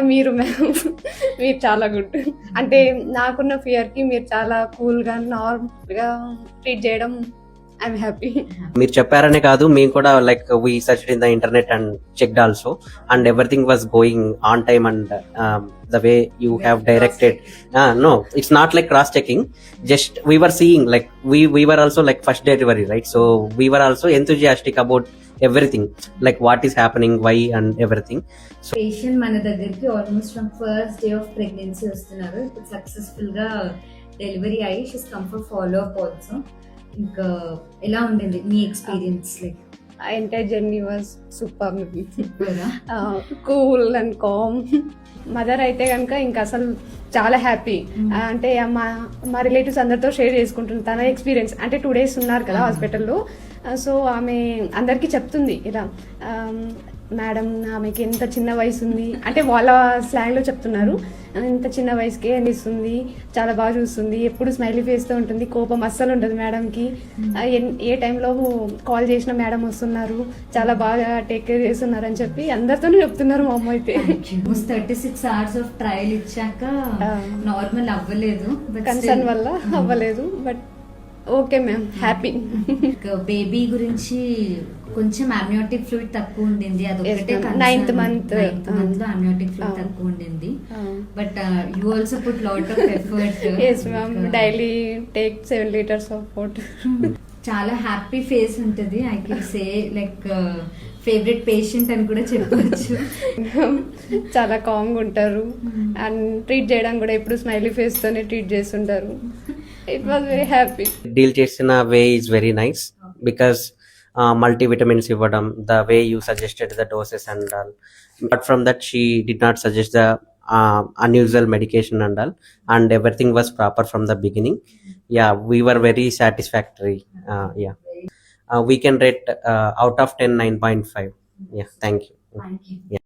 మీరు మ్యామ్ మీరు చాలా గుడ్. అంటే నాకున్న ఫియర్‌కి మీరు చాలా కూల్‌గా, నార్మల్‌గా ట్రీట్ చేయడం ఐయామ్ హ్యాపీ. మీరు చెప్పారనే కాదు, మేము కూడా like we searched in the internet and checked also, and everything was going on time and the way you have directed. No, it's not like cross checking, just we were seeing like we were also like first delivery, right? So we were also enthusiastic about everything, like what is happening, why and everything. Patient మన దగ్గరికి almost from first day of pregnancy వస్తున్నారు. ఇప్పుడు successful గా delivery అయ్యి she's come for follow up also. ఇంకా ఎలా ఉండింది మీ experience? Like entire journey was super, cool and calm. Mother అయితే కనుక ఇంకా అసలు చాలా హ్యాపీ. అంటే మా రిలేటివ్స్ అందరితో షేర్ చేసుకుంటుంది తన ఎక్స్పీరియన్స్. అంటే 2 days ఉన్నారు కదా హాస్పిటల్లో. సో ఆమె అందరికీ చెప్తుంది ఇలా, మేడం ఆమెకి ఎంత చిన్న వయసు ఉంది అంటే వాళ్ళ స్లాంగ్లో చెప్తున్నారు. ఇంత చిన్న వయసుకే అనిస్తుంది, చాలా బాగా చూస్తుంది, ఎప్పుడు స్మైలీ ఫేస్తో ఉంటుంది, కోపం అస్సలు ఉండదు మేడంకి. ఏ టైంలో కాల్ చేసిన మేడం వస్తున్నారు, చాలా బాగా టేక్ కేర్ చేస్తున్నారు అని చెప్పి అందరితోనే చెప్తున్నారు మా అమ్మ అయితే. 36 hours ఆఫ్ ట్రయల్ ఇచ్చాక నార్మల్ అవ్వలేదు, కన్సర్న్ వల్ల అవ్వలేదు. But okay ma'am, happy. Baby గురించి కొంచెం అమ్నియోటిక్ ఫ్లూయిడ్ తక్కువ ఉండింది, అదొకటే. 9th month లో అమ్నియోటిక్ ఫ్లూయిడ్ తక్కువ ఉండింది. But you also put lot of effort. yes ma'am, daily take 7 liters of water. చాలా హ్యాపీ ఫేస్ ఉంటుంది. I can say like favourite patient అని కూడా చెప్పవచ్చు. చాలా కామ్గా ఉంటారు అండ్ ట్రీట్ చేయడం కూడా ఎప్పుడు స్మైలీ ఫేస్ తోనే ట్రీట్ చేస్తుంటారు. It was very happy. Deal చేసిన way is very nice because multivitamins ఇవ్వడం, the way you suggested the doses and all. But from that she did not suggest the unusual medication and all, and everything was proper from the beginning. Yeah, we were very satisfactory. Yeah, we can rate out of 10 9.5. Yeah, thank you. Thank you. Yeah.